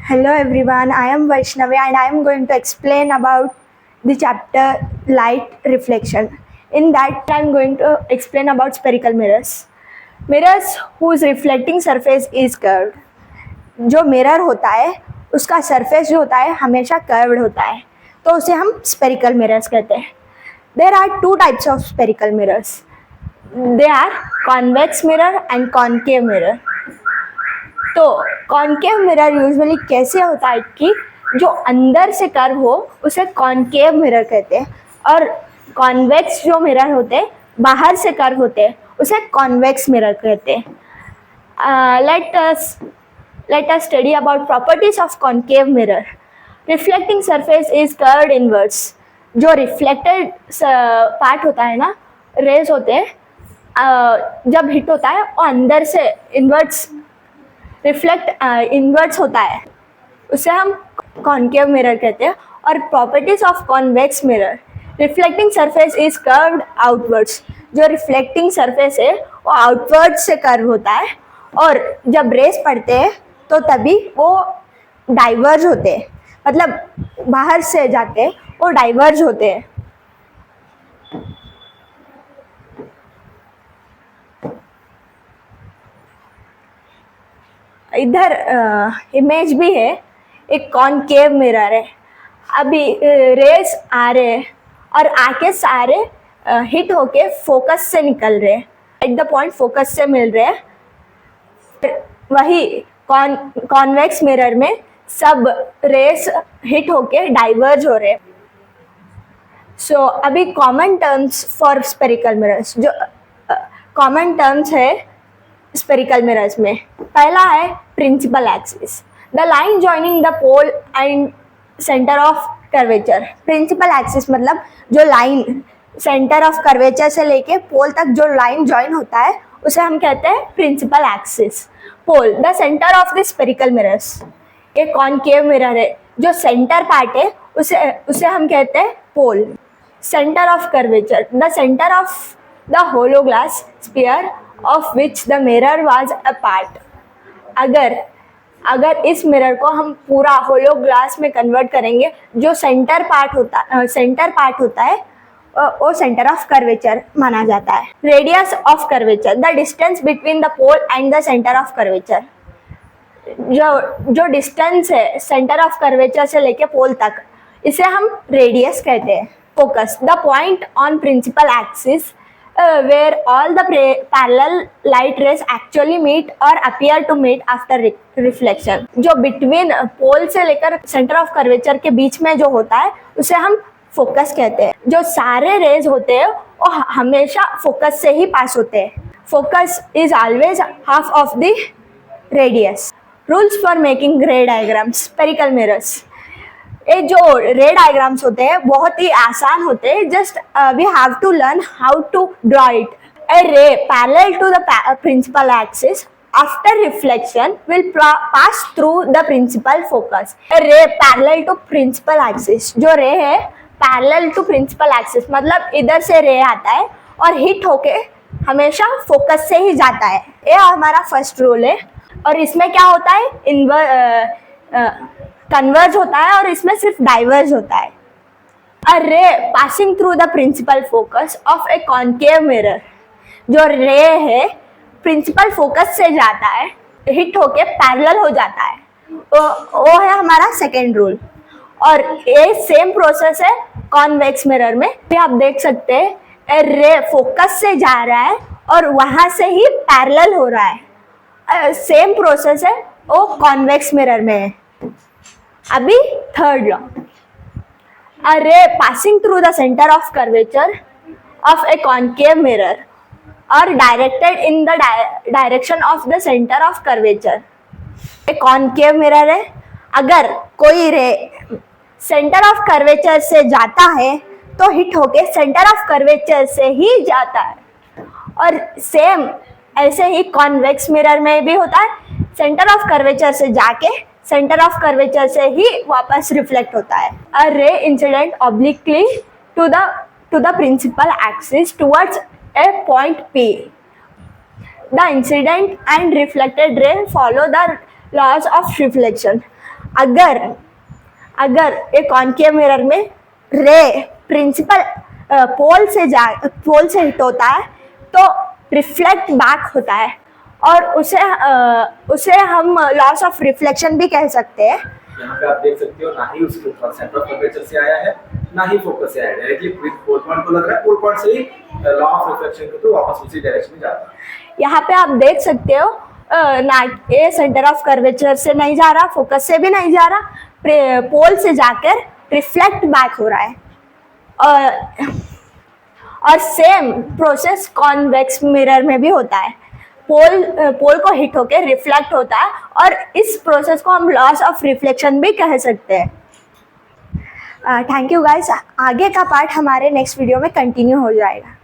Hello everyone, I am Vaishnavi and I am going to explain about the chapter light reflection. In that I am going to explain about spherical mirrors. Mirrors whose reflecting surface is curved. जो mirror होता है उसका surface जो होता है हमेशा curved होता है, तो उसे हम स्पेरिकल मिरर्स कहते हैं. There are two types of spherical mirrors. They are convex mirror and concave mirror. तो कॉन्केव मिरर यूजुअली कैसे होता है कि जो अंदर से कर्व हो उसे कॉन्केव मिरर कहते हैं, और कॉन्वेक्स जो मिरर होते हैं बाहर से कर्व होते हैं उसे कॉन्वेक्स मिरर कहते हैं. Let us study about properties of concave mirror. Reflecting surface is curved inwards. जो रिफ्लेक्टेड पार्ट होता है ना, रेज होते हैं, जब हिट होता है वो अंदर से इनवर्ट्स होता है, उसे हम कॉन्केव मिरर कहते हैं. और properties of convex mirror. Reflecting surface is curved outwards. जो रिफ्लेक्टिंग सरफेस है वो आउटवर्ड से कर्व होता है, और जब रेस पड़ते हैं तो तभी वो डाइवर्ज होते हैं, मतलब बाहर से जाते हैं वो डाइवर्ज होते हैं. इधर इमेज भी है, एक कॉन्केव मिरर है. अभी रेस आ रहे हैं और आके सारे हिट होके फोकस से निकल रहे हैं, एट द पॉइंट फोकस से मिल रहे हैं. वही कॉन्वेक्स मिरर में सब रेस हिट होके डाइवर्ज हो रहे हैं. सो अभी common terms for spherical mirrors. जो कॉमन टर्म्स है स्पेरिकल मिरर्स में, पहला है principal axis, the line joining the pole and centre of curvature. Principal axis मतलब जो लाइन सेंटर ऑफ कर्वेचर से लेके पोल तक जो लाइन जॉइन होता है उसे हम कहते हैं principal axis. Pole, the centre of the spherical mirrors. एक कॉन्केव मिरर है, जो सेंटर पार्ट है उसे हम कहते हैं pole. Centre of curvature, the centre of the hollow glass sphere of which the mirror was a part. अगर इस मिरर को हम पूरा होलो ग्लास में कन्वर्ट करेंगे, जो सेंटर पार्ट होता है वो सेंटर ऑफ कर्वेचर माना जाता है. Radius of curvature, the distance between the pole and the centre of curvature. जो डिस्टेंस है सेंटर ऑफ कर्वेचर से लेके पोल तक, इसे हम रेडियस कहते हैं. Focus, the point on principal axis where all the parallel light rays actually meet or appear to meet after reflection. जो बिटवीन पोल से लेकर सेंटर ऑफ कर्वेचर के बीच में जो होता है उसे हम फोकस कहते हैं. जो सारे रेज होते हैं वो हमेशा फोकस से ही पास होते हैं. Focus is always half of the radius. Rules for making रे डायग्राम्स. Spherical mirrors. ये जो रे डायग्राम्स होते हैं बहुत ही आसान होते हैं. Just we have to learn how to draw it. A ray parallel to the principal axis after reflection will pass through the principal focus. A ray parallel to principal axis. जो ray है parallel to principal axis मतलब इधर से रे आता है और hit होके हमेशा फोकस से ही जाता है. ये हमारा फर्स्ट रूल है. और इसमें क्या होता है, कन्वर्ज होता है और इसमें सिर्फ डाइवर्ज होता है. A ray passing through the principal focus of a concave mirror. जो रे है प्रिंसिपल फोकस से जाता है, हिट होके पैरेलल हो जाता है, वो है हमारा सेकेंड रूल. और ये सेम प्रोसेस है कॉन्वेक्स मिरर में भी. आप देख सकते हैं ए रे फोकस से जा रहा है और वहां से ही पैरेलल हो रहा है. सेम प्रोसेस है वो कॉन्वेक्स मिरर में है. अभी third law. A ray passing through the centre of curvature of a concave mirror और directed in the direction of the centre of curvature. एक कॉन्केव मिरर है, अगर कोई रे सेंटर ऑफ कर्वेचर से जाता है तो हिट होके सेंटर ऑफ कर्वेचर से ही जाता है. और सेम ऐसे ही कॉन्वेक्स मिरर में भी होता है, सेंटर ऑफ कर्वेचर से जाके सेंटर ऑफ कर्वेचर से ही वापस रिफ्लेक्ट होता है. A ray incident obliquely to the principal axis towards a point P. The incident and reflected ray follow the laws of reflection. अगर एक कॉनकेव मिरर में रे प्रिंसिपल पोल से हिट होता है तो रिफ्लेक्ट बैक होता है और उसे हम लॉस ऑफ रिफ्लेक्शन भी कह सकते हैं। यहाँ पे आप देख सकते हो, ना ही उसके ऊपर सेंटर ऑफ कर्वेचर से आया है, ना ही फोकस से आया है, डायरेक्टली पोल पॉइंट को लग रहा है, पोल पॉइंट से ही लॉ ऑफ रिफ्लेक्शन के थ्रू वापस उसी डायरेक्शन में जाता है। यहाँ पे आप देख सकते हो ना ये सेंटर ऑफ कर्वेचर से नहीं जा रहा, फोकस से भी नहीं जा रहा, पोल से जाकर रिफ्लेक्ट बैक हो रहा है। और सेम प्रोसेस कॉन्वेक्स मिरर में भी होता है, पोल को हिट होकर रिफ्लेक्ट होता है और इस प्रोसेस को हम लॉस ऑफ रिफ्लेक्शन भी कह सकते हैं। थैंक यू गाइस, आगे का पार्ट हमारे नेक्स्ट वीडियो में कंटिन्यू हो जाएगा।